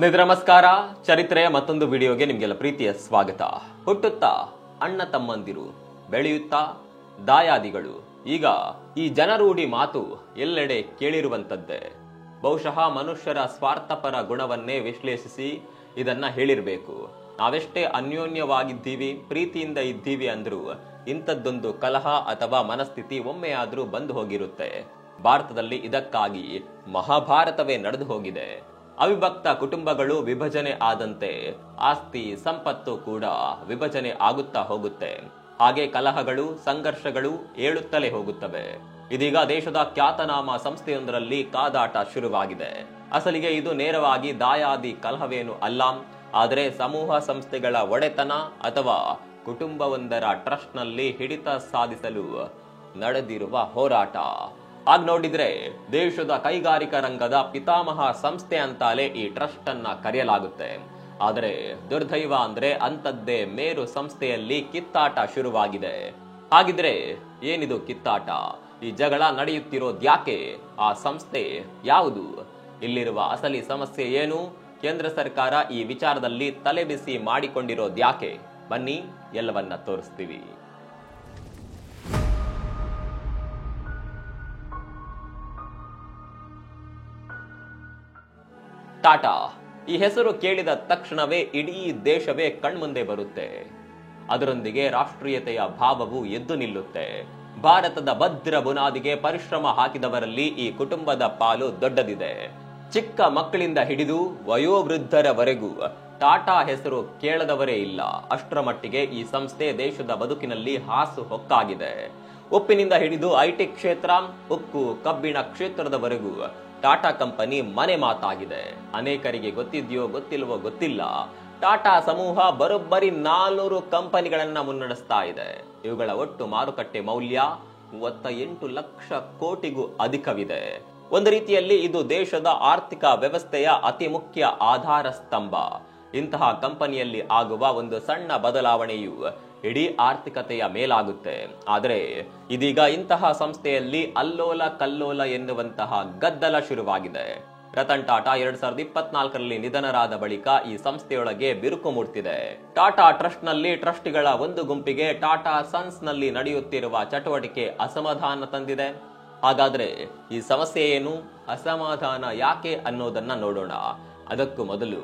ಸ್ನೇಹಿತರೆ ನಮಸ್ಕಾರ. ಚರಿತ್ರೆಯ ಮತ್ತೊಂದು ವಿಡಿಯೋಗೆ ನಿಮಗೆಲ್ಲ ಪ್ರೀತಿಯ ಸ್ವಾಗತ. ಹುಟ್ಟುತ್ತಾ ಅಣ್ಣ ತಮ್ಮಂದಿರು, ಬೆಳೆಯುತ್ತಾ ದಾಯಾದಿಗಳು. ಈಗ ಈ ಜನರೂಢಿ ಮಾತು ಎಲ್ಲೆಡೆ ಕೇಳಿರುವಂತದ್ದೇ. ಬಹುಶಃ ಮನುಷ್ಯರ ಸ್ವಾರ್ಥಪರ ಗುಣವನ್ನೇ ವಿಶ್ಲೇಷಿಸಿ ಇದನ್ನ ಹೇಳಿರಬೇಕು. ನಾವೆಷ್ಟೇ ಅನ್ಯೋನ್ಯವಾಗಿದ್ದೀವಿ, ಪ್ರೀತಿಯಿಂದ ಇದ್ದೀವಿ ಅಂದ್ರೂ ಇಂಥದ್ದೊಂದು ಕಲಹ ಅಥವಾ ಮನಸ್ಥಿತಿ ಒಮ್ಮೆಯಾದ್ರೂ ಬಂದು ಹೋಗಿರುತ್ತೆ. ಭಾರತದಲ್ಲಿ ಇದಕ್ಕಾಗಿ ಮಹಾಭಾರತವೇ ನಡೆದು ಹೋಗಿದೆ. ಅವಿಭಕ್ತ ಕುಟುಂಬಗಳು ವಿಭಜನೆ ಆದಂತೆ ಆಸ್ತಿ ಸಂಪತ್ತು ಕೂಡ ವಿಭಜನೆ ಆಗುತ್ತಾ ಹೋಗುತ್ತೆ. ಹಾಗೆ ಕಲಹಗಳು ಸಂಘರ್ಷಗಳು ಏಳುತ್ತಲೇ ಹೋಗುತ್ತವೆ. ಇದೀಗ ದೇಶದ ಖ್ಯಾತನಾಮ ಸಂಸ್ಥೆಯೊಂದರಲ್ಲಿ ಕಾದಾಟ ಶುರುವಾಗಿದೆ. ಅಸಲಿಗೆ ಇದು ನೇರವಾಗಿ ದಾಯಾದಿ ಕಲಹವೇನು ಅಲ್ಲ, ಆದರೆ ಸಮೂಹ ಸಂಸ್ಥೆಗಳ ಒಡೆತನ ಅಥವಾ ಕುಟುಂಬವೊಂದರ ಟ್ರಸ್ಟ್ ನಲ್ಲಿ ಹಿಡಿತ ಸಾಧಿಸಲು ನಡೆದಿರುವ ಹೋರಾಟ. ಆಗ ನೋಡಿದ್ರೆ ದೇಶದ ಕೈಗಾರಿಕಾ ರಂಗದ ಪಿತಾಮಹ ಸಂಸ್ಥೆ ಅಂತಾಲೆ ಈ ಟ್ರಸ್ಟ್ ಅನ್ನ ಕರೆಯಲಾಗುತ್ತೆ. ಆದರೆ ದುರ್ದೈವ ಅಂದ್ರೆ ಅಂತದ್ದೇ ಮೇರು ಸಂಸ್ಥೆಯಲ್ಲಿ ಕಿತ್ತಾಟ ಶುರುವಾಗಿದೆ. ಹಾಗಿದ್ರೆ ಏನಿದು ಕಿತ್ತಾಟ? ಈ ಜಗಳ ನಡೆಯುತ್ತಿರೋದ್ಯಾಕೆ? ಆ ಸಂಸ್ಥೆ ಯಾವುದು? ಇಲ್ಲಿರುವ ಅಸಲಿ ಸಮಸ್ಯೆ ಏನು? ಕೇಂದ್ರ ಸರ್ಕಾರ ಈ ವಿಚಾರದಲ್ಲಿ ತಲೆಬಿಸಿ ಮಾಡಿಕೊಂಡಿರೋದ್ಯಾಕೆ? ಬನ್ನಿ ಎಲ್ಲವನ್ನ ತೋರಿಸ್ತೀವಿ. ಟಾಟಾ ಈ ಹೆಸರು ಕೇಳಿದ ತಕ್ಷಣವೇ ಇಡೀ ದೇಶವೇ ಕಣ್ಮುಂದೆ ಬರುತ್ತೆ. ಅದರೊಂದಿಗೆ ರಾಷ್ಟ್ರೀಯತೆಯ ಭಾವವು ಎದ್ದು ನಿಲ್ಲುತ್ತೆ. ಭಾರತದ ಭದ್ರ ಬುನಾದಿಗೆ ಪರಿಶ್ರಮ ಹಾಕಿದವರಲ್ಲಿ ಈ ಕುಟುಂಬದ ಪಾಲು ದೊಡ್ಡದಿದೆ. ಚಿಕ್ಕ ಮಕ್ಕಳಿಂದ ಹಿಡಿದು ವಯೋವೃದ್ಧರವರೆಗೂ ಟಾಟಾ ಹೆಸರು ಕೇಳದವರೇ ಇಲ್ಲ. ಅಷ್ಟರ ಮಟ್ಟಿಗೆ ಈ ಸಂಸ್ಥೆ ದೇಶದ ಬದುಕಿನಲ್ಲಿ ಹಾಸು ಹೊಕ್ಕಾಗಿದೆ. ಉಪ್ಪಿನಿಂದ ಹಿಡಿದು ಐಟಿ ಕ್ಷೇತ್ರ, ಉಕ್ಕು ಕಬ್ಬಿಣ ಕ್ಷೇತ್ರದವರೆಗೂ ಟಾಟಾ ಕಂಪನಿ ಮನೆ ಮಾತಾಗಿದೆ. ಅನೇಕರಿಗೆ ಗೊತ್ತಿದೆಯೋ ಗೊತ್ತಿಲ್ವೋ ಗೊತ್ತಿಲ್ಲ, ಟಾಟಾ ಸಮೂಹ ಬರೋಬ್ಬರಿ 400 ಕಂಪನಿಗಳನ್ನ ಮುನ್ನಡೆಸ್ತಾ ಇದೆ. ಇವುಗಳ ಒಟ್ಟು ಮಾರುಕಟ್ಟೆ ಮೌಲ್ಯ 38 ಲಕ್ಷ ಕೋಟಿಗೂ ಅಧಿಕವಿದೆ. ಒಂದು ರೀತಿಯಲ್ಲಿ ಇದು ದೇಶದ ಆರ್ಥಿಕ ವ್ಯವಸ್ಥೆಯ ಅತಿ ಮುಖ್ಯ ಆಧಾರ ಸ್ತಂಭ. ಇಂತಹ ಕಂಪನಿಯಲ್ಲಿ ಆಗುವ ಒಂದು ಸಣ್ಣ ಬದಲಾವಣೆಯು ಇಡೀ ಆರ್ಥಿಕತೆಯ ಮೇಲಾಗುತ್ತೆ. ಆದರೆ ಇದೀಗ ಇಂತಹ ಸಂಸ್ಥೆಯಲ್ಲಿ ಅಲ್ಲೋಲ ಕಲ್ಲೋಲ ಎನ್ನುವಂತಹ ಗದ್ದಲ ಶುರುವಾಗಿದೆ. ರತನ್ ಟಾಟಾ 2024ರಲ್ಲಿ ನಿಧನರಾದ ಬಳಿಕ ಈ ಸಂಸ್ಥೆಯೊಳಗೆ ಬಿರುಕು ಮೂಡ್ತಿದೆ. ಟಾಟಾ ಟ್ರಸ್ಟ್ ನಲ್ಲಿ ಟ್ರಸ್ಟಿಗಳ ಒಂದು ಗುಂಪಿಗೆ ಟಾಟಾ ಸನ್ಸ್ ನಲ್ಲಿ ನಡೆಯುತ್ತಿರುವ ಚಟುವಟಿಕೆ ಅಸಮಾಧಾನ ತಂದಿದೆ. ಹಾಗಾದ್ರೆ ಈ ಸಮಸ್ಯೆ ಏನು? ಅಸಮಾಧಾನ ಯಾಕೆ ಅನ್ನೋದನ್ನ ನೋಡೋಣ. ಅದಕ್ಕೂ ಮೊದಲು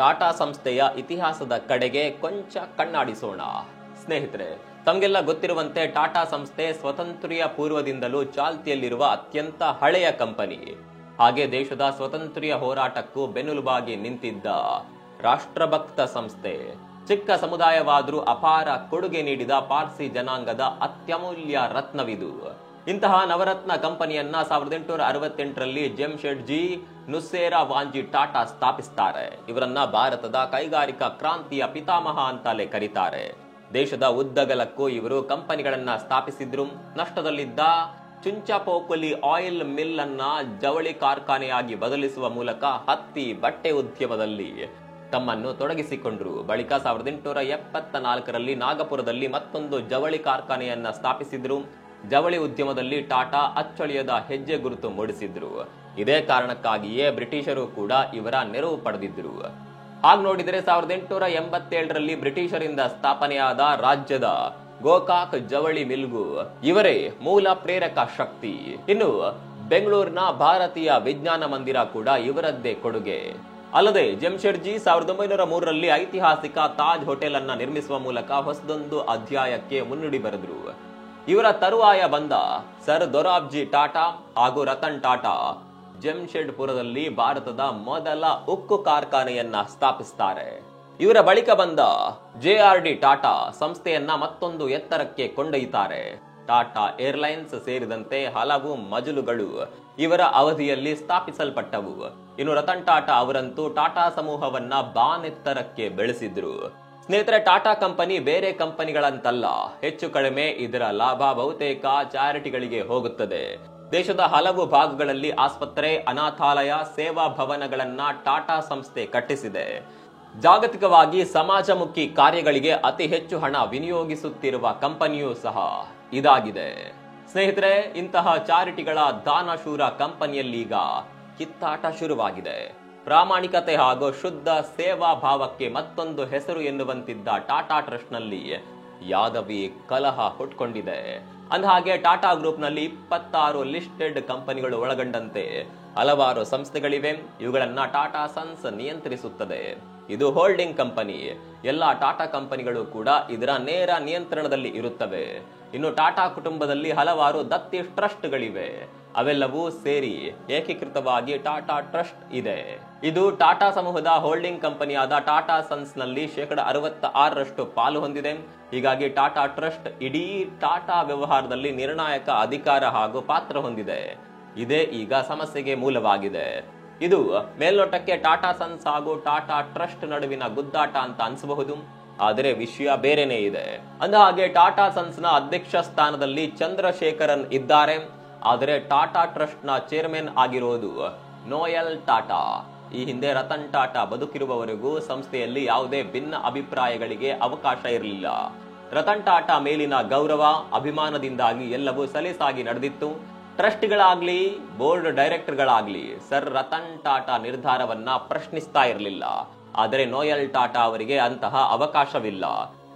ಟಾಟಾ ಸಂಸ್ಥೆಯ ಇತಿಹಾಸದ ಕಡೆಗೆ ಕೊಂಚ ಕಣ್ಣಾಡಿಸೋಣ. ಸ್ನೇಹಿತರೆ, ತಮಗೆಲ್ಲ ಗೊತ್ತಿರುವಂತೆ ಟಾಟಾ ಸಂಸ್ಥೆ ಸ್ವಾತಂತ್ರ್ಯ ಪೂರ್ವದಿಂದಲೂ ಚಾಲ್ತಿಯಲ್ಲಿರುವ ಅತ್ಯಂತ ಹಳೆಯ ಕಂಪನಿ. ಹಾಗೆ ದೇಶದ ಸ್ವಾತಂತ್ರ್ಯ ಹೋರಾಟಕ್ಕೂ ಬೆನ್ನೆಲುಬಾಗಿ ನಿಂತಿದ್ದ ರಾಷ್ಟ್ರಭಕ್ತ ಸಂಸ್ಥೆ. ಚಿಕ್ಕ ಸಮುದಾಯವಾದರೂ ಅಪಾರ ಕೊಡುಗೆ ನೀಡಿದ ಪಾರ್ಸಿ ಜನಾಂಗದ ಅತ್ಯಮೂಲ್ಯ ರತ್ನವಿದು. ಇಂತಹ ನವರತ್ನ ಕಂಪನಿಯನ್ನ 1868ರಲ್ಲಿ ಜೆಮ್ಶೆಡ್ಜಿ ನುಸ್ಸೇರಾವಾಂಜಿ ಟಾಟಾ ಸ್ಥಾಪಿಸ್ತಾರೆ. ಇವರನ್ನ ಭಾರತದ ಕೈಗಾರಿಕಾ ಕ್ರಾಂತಿಯ ಪಿತಾಮಹ ಅಂತಲೇ ಕರೀತಾರೆ. ದೇಶದ ಉದ್ದಗಲಕ್ಕೂ ಇವರು ಕಂಪನಿಗಳನ್ನ ಸ್ಥಾಪಿಸಿದ್ರು. ನಷ್ಟದಲ್ಲಿದ್ದ ಚುಂಚಪೋಕಲಿ ಆಯಿಲ್ ಮಿಲ್ ಅನ್ನ ಜವಳಿ ಕಾರ್ಖಾನೆಯಾಗಿ ಬದಲಿಸುವ ಮೂಲಕ ಹತ್ತಿ ಬಟ್ಟೆ ಉದ್ಯಮದಲ್ಲಿ ತಮ್ಮನ್ನು ತೊಡಗಿಸಿಕೊಂಡ್ರು. ಬಳಿಕ 1874ರಲ್ಲಿ ನಾಗಪುರದಲ್ಲಿ ಮತ್ತೊಂದು ಜವಳಿ ಕಾರ್ಖಾನೆಯನ್ನ ಸ್ಥಾಪಿಸಿದ್ರು. ಜವಳಿ ಉದ್ಯಮದಲ್ಲಿ ಟಾಟಾ ಅಚ್ಚಳಿಯದ ಹೆಜ್ಜೆ ಗುರುತು ಮೂಡಿಸಿದ್ರು. ಇದೇ ಕಾರಣಕ್ಕಾಗಿಯೇ ಬ್ರಿಟಿಷರು ಕೂಡ ಇವರ ನೆರವು ಪಡೆದಿದ್ರು. ಹಾಗ ನೋಡಿದರೆ 1887ರಲ್ಲಿ ಬ್ರಿಟಿಷರಿಂದ ಸ್ಥಾಪನೆಯಾದ ರಾಜ್ಯದ ಗೋಕಾಕ್ ಜವಳಿ ಮಿಲ್ಗೂ ಇವರೇ ಮೂಲ ಪ್ರೇರಕ ಶಕ್ತಿ. ಇನ್ನು ಬೆಂಗಳೂರಿನ ಭಾರತೀಯ ವಿಜ್ಞಾನ ಮಂದಿರ ಕೂಡ ಇವರದ್ದೇ ಕೊಡುಗೆ. ಅಲ್ಲದೆ ಜೆಮ್ಶೆಡ್ಜಿ 1903ರಲ್ಲಿ ಐತಿಹಾಸಿಕ ತಾಜ್ ಹೋಟೆಲ್ ಅನ್ನ ನಿರ್ಮಿಸುವ ಮೂಲಕ ಹೊಸದೊಂದು ಅಧ್ಯಾಯಕ್ಕೆ ಮುನ್ನುಡಿ ಬರೆದ್ರು. ಇವರ ತರುವಾಯ ಬಂದ ಸರ್ ದೊರಾಬ್ಜಿ ಟಾಟಾ ಹಾಗೂ ರತನ್ ಟಾಟಾ ಜೆಮ್ಶೆಡ್ಪುರದಲ್ಲಿ ಭಾರತದ ಮೊದಲ ಉಕ್ಕು ಕಾರ್ಖಾನೆಯನ್ನ ಸ್ಥಾಪಿಸ್ತಾರೆ. ಇವರ ಬಳಿಕ ಬಂದ ಜೆಆರ್ಡಿ ಟಾಟಾ ಸಂಸ್ಥೆಯನ್ನ ಮತ್ತೊಂದು ಎತ್ತರಕ್ಕೆ ಕೊಂಡೊಯ್ಯುತ್ತಾರೆ. ಟಾಟಾ ಏರ್ಲೈನ್ಸ್ ಸೇರಿದಂತೆ ಹಲವು ಮಜಲುಗಳು ಇವರ ಅವಧಿಯಲ್ಲಿ ಸ್ಥಾಪಿಸಲ್ಪಟ್ಟವು. ಇನ್ನು ರತನ್ ಟಾಟಾ ಅವರಂತೂ ಟಾಟಾ ಸಮೂಹವನ್ನ ಬಾನೆತ್ತರಕ್ಕೆ ಬೆಳೆಸಿದ್ರು. ಸ್ನೇಹಿತರೆ, ಟಾಟಾ ಕಂಪನಿ ಬೇರೆ ಕಂಪನಿಗಳಂತಲ್ಲ. ಹೆಚ್ಚು ಕಡಿಮೆ ಇದರ ಲಾಭ ಬಹುತೇಕ ಚಾರಿಟಿಗಳಿಗೆ ಹೋಗುತ್ತದೆ. ದೇಶದ ಹಲವು ಭಾಗಗಳಲ್ಲಿ ಆಸ್ಪತ್ರೆ, ಅನಾಥಾಲಯ, ಸೇವಾ ಭವನಗಳನ್ನ ಟಾಟಾ ಸಂಸ್ಥೆ ಕಟ್ಟಿಸಿದೆ. ಜಾಗತಿಕವಾಗಿ ಸಮಾಜಮುಖಿ ಕಾರ್ಯಗಳಿಗೆ ಅತಿ ಹೆಚ್ಚು ಹಣ ವಿನಿಯೋಗಿಸುತ್ತಿರುವ ಕಂಪನಿಯೂ ಸಹ ಇದಾಗಿದೆ. ಸ್ನೇಹಿತರೆ, ಇಂತಹ ಚಾರಿಟಿಗಳ ದಾನಶೂರ ಕಂಪನಿಯಲ್ಲೀಗ ಕಿತ್ತಾಟ ಶುರುವಾಗಿದೆ. ಪ್ರಾಮಾಣಿಕತೆ ಹಾಗೂ ಶುದ್ಧ ಸೇವಾ ಭಾವಕ್ಕೆ ಮತ್ತೊಂದು ಹೆಸರು ಎನ್ನುವಂತಿದ್ದ ಟಾಟಾ ಟ್ರಸ್ಟ್ ನಲ್ಲಿ ಯಾದವಿ ಕಲಹ ಹುಟ್ಕೊಂಡಿದೆ. ಅಂದಹಾಗೆ ಟಾಟಾ ಗ್ರೂಪ್ ನಲ್ಲಿ 26 ಲಿಸ್ಟೆಡ್ ಕಂಪನಿಗಳು ಒಳಗೊಂಡಂತೆ ಹಲವಾರು ಸಂಸ್ಥೆಗಳಿವೆ. ಇವುಗಳನ್ನ ಟಾಟಾ ಸನ್ಸ್ ನಿಯಂತ್ರಿಸುತ್ತದೆ. ಇದು ಹೋಲ್ಡಿಂಗ್ ಕಂಪನಿ. ಎಲ್ಲ ಟಾಟಾ ಕಂಪನಿಗಳು ಕೂಡ ಇದರ ನೇರ ನಿಯಂತ್ರಣದಲ್ಲಿ ಇರುತ್ತವೆ. ಇನ್ನು ಟಾಟಾ ಕುಟುಂಬದಲ್ಲಿ ಹಲವಾರು ದತ್ತಿ ಟ್ರಸ್ಟ್ಗಳಿವೆ. ಅವೆಲ್ಲವೂ ಸೇರಿ ಏಕೀಕೃತವಾಗಿ ಟಾಟಾ ಟ್ರಸ್ಟ್ ಇದೆ. ಇದು ಟಾಟಾ ಸಮೂಹದ ಹೋಲ್ಡಿಂಗ್ ಕಂಪನಿಯಾದ ಟಾಟಾ ಸನ್ಸ್ ನಲ್ಲಿ 66% ಪಾಲು ಹೊಂದಿದೆ. ಹೀಗಾಗಿ ಟಾಟಾ ಟ್ರಸ್ಟ್ ಇಡೀ ಟಾಟಾ ವ್ಯವಹಾರದಲ್ಲಿ ನಿರ್ಣಾಯಕ ಅಧಿಕಾರ ಹಾಗೂ ಪಾತ್ರ ಹೊಂದಿದೆ. ಇದೇ ಈಗ ಸಮಸ್ಯೆಗೆ ಮೂಲವಾಗಿದೆ. ಇದು ಮೇಲ್ನೋಟಕ್ಕೆ ಟಾಟಾ ಸನ್ಸ್ ಹಾಗೂ ಟಾಟಾ ಟ್ರಸ್ಟ್ ನಡುವಿನ ಗುದ್ದಾಟ ಅಂತ ಅನ್ಸಬಹುದು. ಆದರೆ ವಿಷಯ ಬೇರೆನೇ ಇದೆ. ಅಂದಹಾಗೆ ಟಾಟಾ ಸನ್ಸ್ ನ ಅಧ್ಯಕ್ಷ ಸ್ಥಾನದಲ್ಲಿ ಚಂದ್ರಶೇಖರನ್ ಇದ್ದಾರೆ. ಆದರೆ ಟಾಟಾ ಟ್ರಸ್ಟ್ ನ ಚೇರ್ಮನ್ ಆಗಿರೋದು ನೋಯಲ್ ಟಾಟಾ. ಈ ಹಿಂದೆ ರತನ್ ಟಾಟಾ ಬದುಕಿರುವವರೆಗೂ ಸಂಸ್ಥೆಯಲ್ಲಿ ಯಾವುದೇ ಭಿನ್ನ ಅಭಿಪ್ರಾಯಗಳಿಗೆ ಅವಕಾಶ ಇರಲಿಲ್ಲ. ರತನ್ ಟಾಟಾ ಮೇಲಿನ ಗೌರವ ಅಭಿಮಾನದಿಂದಾಗಿ ಎಲ್ಲವೂ ಸಲೀಸಾಗಿ ನಡೆದಿತ್ತು. ಟ್ರಸ್ಟ್ಗಳಾಗ್ಲಿ ಬೋರ್ಡ್ ಡೈರೆಕ್ಟರ್ಗಳಾಗ್ಲಿ ಸರ್ ರತನ್ ಟಾಟಾ ನಿರ್ಧಾರವನ್ನ ಪ್ರಶ್ನಿಸ್ತಾ ಇರಲಿಲ್ಲ. ಆದರೆ ನೋಯಲ್ ಟಾಟಾ ಅವರಿಗೆ ಅಂತಹ ಅವಕಾಶವಿಲ್ಲ.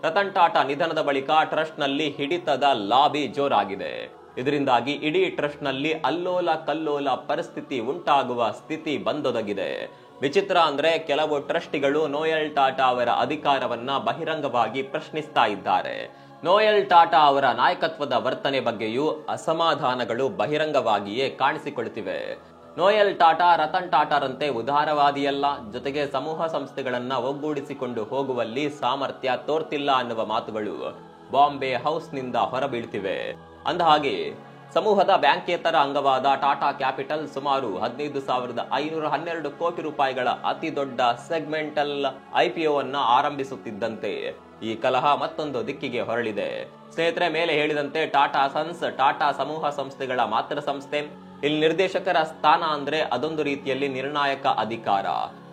ರತನ್ ಟಾಟಾ ನಿಧನದ ಬಳಿಕ ಟ್ರಸ್ಟ್ ನಲ್ಲಿ ಹಿಡಿತದ ಲಾಬಿ ಜೋರಾಗಿದೆ. ಇದರಿಂದಾಗಿ ಇಡೀ ಟ್ರಸ್ಟ್ ನಲ್ಲಿ ಅಲ್ಲೋಲ ಕಲ್ಲೋಲ ಪರಿಸ್ಥಿತಿ ಉಂಟಾಗುವ ಸ್ಥಿತಿ ಬಂದೊದಗಿದೆ. ವಿಚಿತ್ರ ಅಂದ್ರೆ ಕೆಲವು ಟ್ರಸ್ಟಿಗಳು ನೋಯಲ್ ಟಾಟಾ ಅವರ ಅಧಿಕಾರವನ್ನ ಬಹಿರಂಗವಾಗಿ ಪ್ರಶ್ನಿಸ್ತಾ ಇದ್ದಾರೆ. ನೋಯಲ್ ಟಾಟಾ ಅವರ ನಾಯಕತ್ವದ ವರ್ತನೆ ಬಗ್ಗೆಯೂ ಅಸಮಾಧಾನಗಳು ಬಹಿರಂಗವಾಗಿಯೇ ಕಾಣಿಸಿಕೊಳ್ಳುತ್ತಿವೆ. ನೋಯಲ್ ಟಾಟಾ ರತನ್ ಟಾಟಾರಂತೆ ಉದಾರವಾದಿಯಲ್ಲ, ಜೊತೆಗೆ ಸಮೂಹ ಸಂಸ್ಥೆಗಳನ್ನ ಒಗ್ಗೂಡಿಸಿಕೊಂಡು ಹೋಗುವಲ್ಲಿ ಸಾಮರ್ಥ್ಯ ತೋರ್ತಿಲ್ಲ ಅನ್ನುವ ಮಾತುಗಳು ಬಾಂಬೆ ಹೌಸ್ ನಿಂದ ಹೊರಬೀಳ್ತಿವೆ. ಅಂದಹಾಗೆ ಸಮೂಹದ ಬ್ಯಾಂಕೇತರ ಅಂಗವಾದ ಟಾಟಾ ಕ್ಯಾಪಿಟಲ್ ಸುಮಾರು 15,512 ಕೋಟಿ ರೂಪಾಯಿಗಳ ಅತಿ ದೊಡ್ಡ ಸೆಗ್ಮೆಂಟಲ್ IPO ಅನ್ನ ಆರಂಭಿಸುತ್ತಿದ್ದಂತೆ ಈ ಕಲಹ ಮತ್ತೊಂದು ದಿಕ್ಕಿಗೆ ಹೊರಳಿದೆ. ಸ್ನೇಹಿತರೆ, ಮೇಲೆ ಹೇಳಿದಂತೆ ಟಾಟಾ ಸನ್ಸ್ ಟಾಟಾ ಸಮೂಹ ಸಂಸ್ಥೆಗಳ ಮಾತೃ ಸಂಸ್ಥೆ. ಇಲ್ಲಿ ನಿರ್ದೇಶಕರ ಸ್ಥಾನ ಅಂದ್ರೆ ಅದೊಂದು ರೀತಿಯಲ್ಲಿ ನಿರ್ಣಾಯಕ ಅಧಿಕಾರ.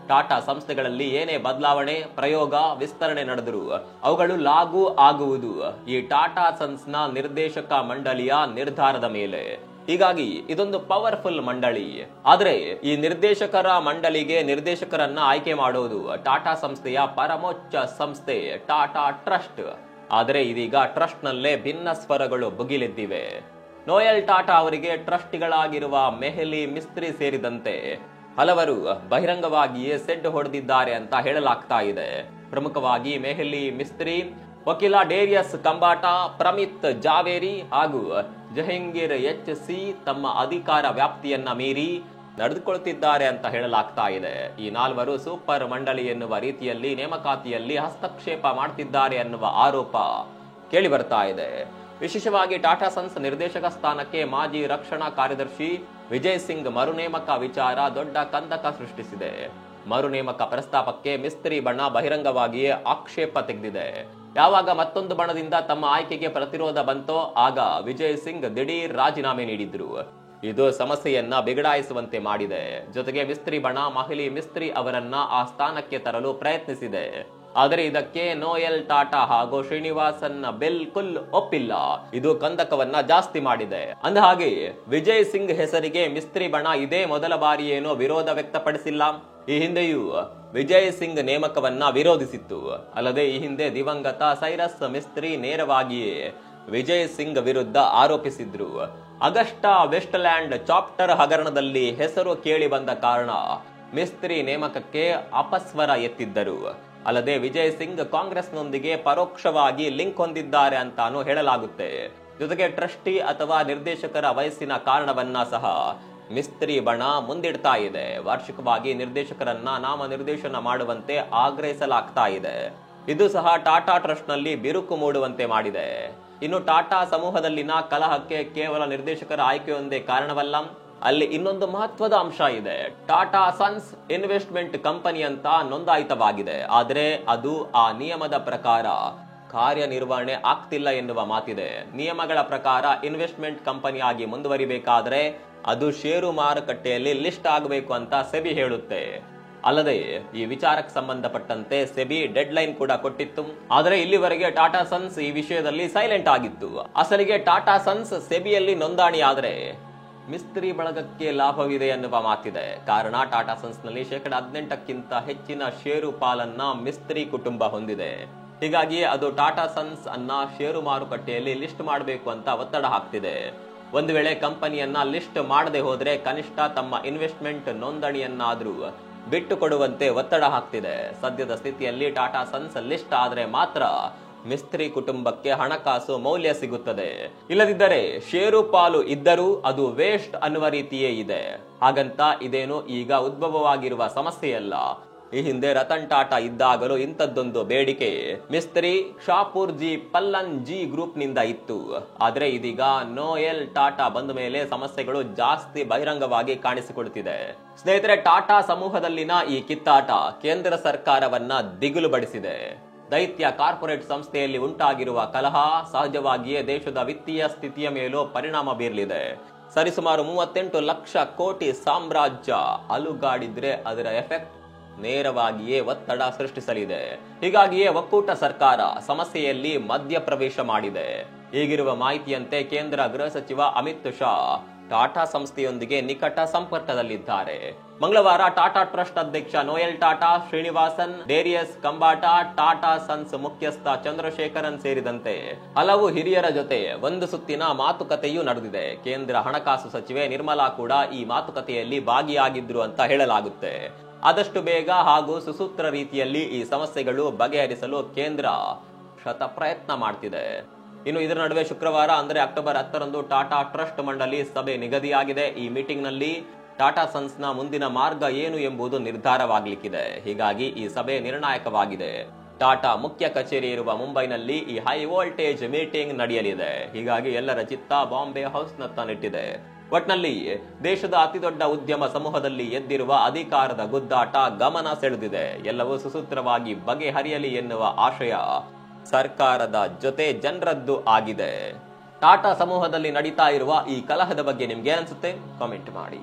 ಟಾಟಾ ಸಂಸ್ಥೆಗಳಲ್ಲಿ ಏನೇ ಬದಲಾವಣೆ, ಪ್ರಯೋಗ, ವಿಸ್ತರಣೆ ನಡೆದರೂ ಅವುಗಳು ಲಾಗೂ ಆಗುವುದು ಈ ಟಾಟಾ ಸನ್ಸ್ ನ ನಿರ್ದೇಶಕ ಮಂಡಳಿಯ ನಿರ್ಧಾರದ ಮೇಲೆ. ಹೀಗಾಗಿ ಇದೊಂದು ಪವರ್ಫುಲ್ ಮಂಡಳಿ. ಆದ್ರೆ ಈ ನಿರ್ದೇಶಕರ ಮಂಡಳಿಗೆ ನಿರ್ದೇಶಕರನ್ನ ಆಯ್ಕೆ ಮಾಡೋದು ಟಾಟಾ ಸಂಸ್ಥೆಯ ಪರಮೋಚ್ಚ ಸಂಸ್ಥೆ ಟಾಟಾ ಟ್ರಸ್ಟ್. ಆದರೆ ಇದೀಗ ಟ್ರಸ್ಟ್ ನಲ್ಲೇ ಭಿನ್ನ ಸ್ವರಗಳು ಭುಗಿಲೆದ್ದಿವೆ. ನೋಯಲ್ ಟಾಟಾ ಅವರಿಗೆ ಟ್ರಸ್ಟಿಗಳಾಗಿರುವ ಮೆಹಲಿ ಮಿಸ್ತ್ರಿ ಸೇರಿದಂತೆ ಹಲವರು ಬಹಿರಂಗವಾಗಿಯೇ ಸೆಡ್ ಹೊಡೆದಿದ್ದಾರೆ ಅಂತ ಹೇಳಲಾಗ್ತಾ ಇದೆ. ಪ್ರಮುಖವಾಗಿ ಮೆಹಲಿ ಮಿಸ್ತ್ರಿ, ವಕೀಲ ಡೇರಿಯಸ್ ಕಂಬಾಟ, ಪ್ರಮಿತ್ ಜಾವೇರಿ ಹಾಗೂ ಜಹಂಗೀರ್ HC ತಮ್ಮ ಅಧಿಕಾರ ವ್ಯಾಪ್ತಿಯನ್ನ ಮೀರಿ ನಡೆದುಕೊಳ್ಳುತ್ತಿದ್ದಾರೆ ಅಂತ ಹೇಳಲಾಗ್ತಾ ಇದೆ. ಈ ನಾಲ್ವರು ಸೂಪರ್ ಮಂಡಳಿ ಎನ್ನುವ ರೀತಿಯಲ್ಲಿ ನೇಮಕಾತಿಯಲ್ಲಿ ಹಸ್ತಕ್ಷೇಪ ಮಾಡ್ತಿದ್ದಾರೆ ಅನ್ನುವ ಆರೋಪ ಕೇಳಿ ಬರ್ತಾ ಇದೆ. ವಿಶೇಷವಾಗಿ ಟಾಟಾ ಸನ್ಸ್ ನಿರ್ದೇಶಕ ಸ್ಥಾನಕ್ಕೆ ಮಾಜಿ ರಕ್ಷಣಾ ಕಾರ್ಯದರ್ಶಿ ವಿಜಯ್ ಸಿಂಗ್ ಮರುನೇಮಕ ವಿಚಾರ ದೊಡ್ಡ ಕಂದಕ ಸೃಷ್ಟಿಸಿದೆ. ಮರುನೇಮಕ ಪ್ರಸ್ತಾಪಕ್ಕೆ ಮಿಸ್ತ್ರಿ ಬಣ ಬಹಿರಂಗವಾಗಿಯೇ ಆಕ್ಷೇಪ ತೆಗೆದಿದೆ. ಯಾವಾಗ ಮತ್ತೊಂದು ಬಣದಿಂದ ತಮ್ಮ ಆಯ್ಕೆಗೆ ಪ್ರತಿರೋಧ ಬಂತೋ ಆಗ ವಿಜಯ್ ಸಿಂಗ್ ದಿಢೀರ್ ರಾಜೀನಾಮೆ ನೀಡಿದ್ರು. ಇದು ಸಮಸ್ಯೆಯನ್ನ ಬಿಗಡಾಯಿಸುವಂತೆ ಮಾಡಿದೆ. ಜೊತೆಗೆ ಮಿಸ್ತ್ರಿ ಬಣ ಮಹಿಳಿ ಮಿಸ್ತ್ರಿ ಅವರನ್ನ ಆ ಸ್ಥಾನಕ್ಕೆ ತರಲು ಪ್ರಯತ್ನಿಸಿದೆ. ಆದರೆ ಇದಕ್ಕೆ ನೋಯಲ್ ಟಾಟಾ ಹಾಗೂ ಶ್ರೀನಿವಾಸನ್ ಬಿಲ್ಕುಲ್ ಒಪ್ಪಿಲ್ಲ. ಇದು ಕಂದಕವನ್ನ ಜಾಸ್ತಿ ಮಾಡಿದೆ. ಅಂದಹಾಗೆ ವಿಜಯ್ ಸಿಂಗ್ ಹೆಸರಿಗೆ ಮಿಸ್ತ್ರಿ ಬಣ ಇದೇ ಮೊದಲ ಬಾರಿ ಏನೋ ವಿರೋಧ ವ್ಯಕ್ತಪಡಿಸಿಲ್ಲ. ಈ ಹಿಂದೆಯೂ ವಿಜಯ್ ಸಿಂಗ್ ನೇಮಕವನ್ನ ವಿರೋಧಿಸಿತ್ತು. ಅಲ್ಲದೆ ಈ ಹಿಂದೆ ದಿವಂಗತ ಸೈರಸ್ ಮಿಸ್ತ್ರಿ ನೇರವಾಗಿಯೇ ವಿಜಯ್ ಸಿಂಗ್ ವಿರುದ್ಧ ಆರೋಪಿಸಿದ್ರು. ಅಗಸ್ಟಾ ವೆಸ್ಟ್ಲ್ಯಾಂಡ್ ಚಾಪ್ಟರ್ ಹಗರಣದಲ್ಲಿ ಹೆಸರು ಕೇಳಿ ಬಂದ ಕಾರಣ ಮಿಸ್ತ್ರಿ ನೇಮಕಕ್ಕೆ ಅಪಸ್ವರ ಎತ್ತಿದ್ದರು. ಅಲ್ಲದೆ ವಿಜಯ್ ಸಿಂಗ್ ಕಾಂಗ್ರೆಸ್ನೊಂದಿಗೆ ಪರೋಕ್ಷವಾಗಿ ಲಿಂಕ್ ಹೊಂದಿದ್ದಾರೆ ಅಂತಾನು ಹೇಳಲಾಗುತ್ತೆ. ಜೊತೆಗೆ ಟ್ರಸ್ಟಿ ಅಥವಾ ನಿರ್ದೇಶಕರ ವಯಸ್ಸಿನ ಕಾರಣವನ್ನ ಸಹ ಮಿಸ್ತ್ರಿ ಬಣ ಮುಂದಿಡ್ತಾ ಇದೆ. ವಾರ್ಷಿಕವಾಗಿ ನಿರ್ದೇಶಕರನ್ನ ನಾಮನಿರ್ದೇಶನ ಮಾಡುವಂತೆ ಆಗ್ರಹಿಸಲಾಗ್ತಾ ಇದೆ. ಇದು ಸಹ ಟಾಟಾ ಟ್ರಸ್ಟ್ ನಲ್ಲಿ ಬಿರುಕು ಮೂಡುವಂತೆ ಮಾಡಿದೆ. ಇನ್ನು ಟಾಟಾ ಸಮೂಹದಲ್ಲಿನ ಕಲಹಕ್ಕೆ ಕೇವಲ ನಿರ್ದೇಶಕರ ಆಯ್ಕೆಯೊಂದೇ ಕಾರಣವಲ್ಲ, ಅಲ್ಲಿ ಇನ್ನೊಂದು ಮಹತ್ವದ ಅಂಶ ಇದೆ. ಟಾಟಾ ಸನ್ಸ್ ಇನ್ವೆಸ್ಟ್ಮೆಂಟ್ ಕಂಪನಿ ಅಂತ ನೋಂದಾಯಿತವಾಗಿದೆ. ಆದರೆ ಅದು ಆ ನಿಯಮದ ಪ್ರಕಾರ ಕಾರ್ಯನಿರ್ವಹಣೆ ಆಗ್ತಿಲ್ಲ ಎನ್ನುವ ಮಾತಿದೆ. ನಿಯಮಗಳ ಪ್ರಕಾರ ಇನ್ವೆಸ್ಟ್ಮೆಂಟ್ ಕಂಪನಿ ಆಗಿ ಮುಂದುವರಿಬೇಕಾದ್ರೆ ಅದು ಷೇರು ಮಾರುಕಟ್ಟೆಯಲ್ಲಿ ಲಿಸ್ಟ್ ಆಗಬೇಕು ಅಂತ ಸೆಬಿ ಹೇಳುತ್ತೆ. ಅಲ್ಲದೆ ಈ ವಿಚಾರಕ್ಕೆ ಸಂಬಂಧಪಟ್ಟಂತೆ ಸೆಬಿ ಡೆಡ್ ಲೈನ್ ಕೂಡ ಕೊಟ್ಟಿತ್ತು. ಆದರೆ ಇಲ್ಲಿವರೆಗೆ ಟಾಟಾ ಸನ್ಸ್ ಈ ವಿಷಯದಲ್ಲಿ ಸೈಲೆಂಟ್ ಆಗಿತ್ತು. ಅಸಲಿಗೆ ಟಾಟಾ ಸನ್ಸ್ ಸೆಬಿಯಲ್ಲಿ ನೋಂದಣಿ ಆದ್ರೆ ಮಿಸ್ತ್ರಿ ಬಳಗಕ್ಕೆ ಲಾಭವಿದೆ ಎನ್ನುವ ಮಾತಿದೆ. ಕಾರಣ ಟಾಟಾ ಸನ್ಸ್ನಲ್ಲಿ 18%ಕ್ಕಿಂತ ಹೆಚ್ಚಿನ ಷೇರು ಪಾಲನ್ನ ಮಿಸ್ತ್ರಿ ಕುಟುಂಬ ಹೊಂದಿದೆ. ಹೀಗಾಗಿ ಅದು ಟಾಟಾ ಸನ್ಸ್ ಅನ್ನ ಷೇರು ಮಾರುಕಟ್ಟೆಯಲ್ಲಿ ಲಿಸ್ಟ್ ಮಾಡಬೇಕು ಅಂತ ಒತ್ತಡ ಹಾಕ್ತಿದೆ. ಒಂದು ವೇಳೆ ಕಂಪನಿಯನ್ನ ಲಿಸ್ಟ್ ಮಾಡದೆ ಹೋದ್ರೆ ಕನಿಷ್ಠ ತಮ್ಮ ಇನ್ವೆಸ್ಟ್ಮೆಂಟ್ ನೋಂದಣಿಯನ್ನಾದ್ರೂ ಬಿಟ್ಟು ಕೊಡುವಂತೆ ಒತ್ತಡ ಹಾಕ್ತಿದೆ. ಸದ್ಯದ ಸ್ಥಿತಿಯಲ್ಲಿ ಟಾಟಾ ಸನ್ಸ್ ಲಿಸ್ಟ್ ಆದ್ರೆ ಮಾತ್ರ ಮಿಸ್ತ್ರಿ ಕುಟುಂಬಕ್ಕೆ ಹಣಕಾಸು ಮೌಲ್ಯ ಸಿಗುತ್ತದೆ. ಇಲ್ಲದಿದ್ದರೆ ಷೇರು ಪಾಲು ಇದ್ದರೂ ಅದು ವೇಸ್ಟ್ ಅನ್ನುವ ರೀತಿಯೇ ಇದೆ. ಹಾಗಂತ ಇದೇನು ಈಗ ಉದ್ಭವವಾಗಿರುವ ಸಮಸ್ಯೆಯಲ್ಲ. ಈ ಹಿಂದೆ ರತನ್ ಟಾಟಾ ಇದ್ದಾಗಲೂ ಇಂಥದ್ದೊಂದು ಬೇಡಿಕೆ ಮಿಸ್ತ್ರಿ ಶಾಪೂರ್ ಜಿ ಪಲ್ಲನ್ ಜಿ ಗ್ರೂಪ್ ನಿಂದ ಇತ್ತು. ಆದ್ರೆ ಇದೀಗ ನೋಯಲ್ ಟಾಟಾ ಬಂದ ಮೇಲೆ ಸಮಸ್ಯೆಗಳು ಜಾಸ್ತಿ ಬಹಿರಂಗವಾಗಿ ಕಾಣಿಸಿಕೊಡುತ್ತಿದೆ. ಸ್ನೇಹಿತರೆ, ಟಾಟಾ ಸಮೂಹದಲ್ಲಿನ ಈ ಕಿತ್ತಾಟ ಕೇಂದ್ರ ಸರ್ಕಾರವನ್ನ ದಿಗಿಲುಬಡಿಸಿದೆ. ದೈತ್ಯ ಕಾರ್ಪೊರೇಟ್ ಸಂಸ್ಥೆಯಲ್ಲಿ ಉಂಟಾಗಿರುವ ಕಲಹ ಸಹಜವಾಗಿಯೇ ದೇಶದ ವಿತ್ತೀಯ ಸ್ಥಿತಿಯ ಮೇಲೂ ಪರಿಣಾಮ ಬೀರಲಿದೆ. ಸರಿಸುಮಾರು 38 ಲಕ್ಷ ಕೋಟಿ ಸಾಮ್ರಾಜ್ಯ ಅಲುಗಾಡಿದ್ರೆ ಅದರ ಎಫೆಕ್ಟ್ ನೇರವಾಗಿಯೇ ಒತ್ತಡ ಸೃಷ್ಟಿಸಲಿದೆ. ಹೀಗಾಗಿಯೇ ಒಕ್ಕೂಟ ಸರ್ಕಾರ ಸಮಸ್ಯೆಯಲ್ಲಿ ಮಧ್ಯಪ್ರವೇಶ ಮಾಡಿದೆ. ಈಗಿರುವ ಮಾಹಿತಿಯಂತೆ ಕೇಂದ್ರ ಗೃಹ ಸಚಿವ ಅಮಿತ್ ಶಾ ಟಾಟಾ ಸಂಸ್ಥೆಯೊಂದಿಗೆ ನಿಕಟ ಸಂಪರ್ಕದಲ್ಲಿದ್ದಾರೆ. ಮಂಗಳವಾರ ಟಾಟಾ ಟ್ರಸ್ಟ್ ಅಧ್ಯಕ್ಷ ನೋಯಲ್ ಟಾಟಾ, ಶ್ರೀನಿವಾಸನ್, ಡೇರಿಯಸ್ ಕಂಬಾಟಾ, ಟಾಟಾ ಸನ್ಸ್ ಮುಖ್ಯಸ್ಥ ಚಂದ್ರಶೇಖರನ್ ಸೇರಿದಂತೆ ಹಲವು ಹಿರಿಯರ ಜೊತೆ ಒಂದು ಸುತ್ತಿನ ಮಾತುಕತೆಯೂ ನಡೆದಿದೆ. ಕೇಂದ್ರ ಹಣಕಾಸು ಸಚಿವೆ ನಿರ್ಮಲಾ ಕೂಡ ಈ ಮಾತುಕತೆಯಲ್ಲಿ ಭಾಗಿಯಾಗಿದ್ರು ಅಂತ ಹೇಳಲಾಗುತ್ತೆ. ಆದಷ್ಟು ಬೇಗ ಹಾಗೂ ಸುಸೂತ್ರ ರೀತಿಯಲ್ಲಿ ಈ ಸಮಸ್ಯೆಗಳು ಬಗೆಹರಿಸಲು ಕೇಂದ್ರ ಶತ ಪ್ರಯತ್ನ ಮಾಡ್ತಿದೆ. ಇನ್ನು ಇದರ ನಡುವೆ ಶುಕ್ರವಾರ ಅಂದ್ರೆ ಅಕ್ಟೋಬರ್ 10ರಂದು ಟಾಟಾ ಟ್ರಸ್ಟ್ ಮಂಡಳಿ ಸಭೆ ನಿಗದಿಯಾಗಿದೆ. ಈ ಮೀಟಿಂಗ್ ನಲ್ಲಿ ಟಾಟಾ ಸನ್ಸ್ ನ ಮುಂದಿನ ಮಾರ್ಗ ಏನು ಎಂಬುದು ನಿರ್ಧಾರವಾಗಲಿಕ್ಕಿದೆ. ಹೀಗಾಗಿ ಈ ಸಭೆ ನಿರ್ಣಾಯಕವಾಗಿದೆ. ಟಾಟಾ ಮುಖ್ಯ ಕಚೇರಿ ಇರುವ ಮುಂಬೈನಲ್ಲಿ ಈ ಹೈ ವೋಲ್ಟೇಜ್ ಮೀಟಿಂಗ್ ನಡೆಯಲಿದೆ. ಹೀಗಾಗಿ ಎಲ್ಲರ ಚಿತ್ತ ಬಾಂಬೆ ಹೌಸ್ ನತ್ತ ನೆಟ್ಟಿದೆ. ಒಟ್ನಲ್ಲಿ ದೇಶದ ಅತಿದೊಡ್ಡ ಉದ್ಯಮ ಸಮೂಹದಲ್ಲಿ ಎದ್ದಿರುವ ಅಧಿಕಾರದ ಗುದ್ದಾಟ ಗಮನ ಸೆಳೆದಿದೆ. ಎಲ್ಲವೂ ಸುಸೂತ್ರವಾಗಿ ಬಗೆಹರಿಯಲಿ ಎನ್ನುವ ಆಶಯ ಸರ್ಕಾರದ ಜೊತೆ ಜನರದ್ದು ಆಗಿದೆ. ಟಾಟಾ ಸಮೂಹದಲ್ಲಿ ನಡೀತಾ ಇರುವ ಈ ಕಲಹದ ಬಗ್ಗೆ ನಿಮ್ಗೆ ಅನ್ಸುತ್ತೆ? ಕಾಮೆಂಟ್ ಮಾಡಿ.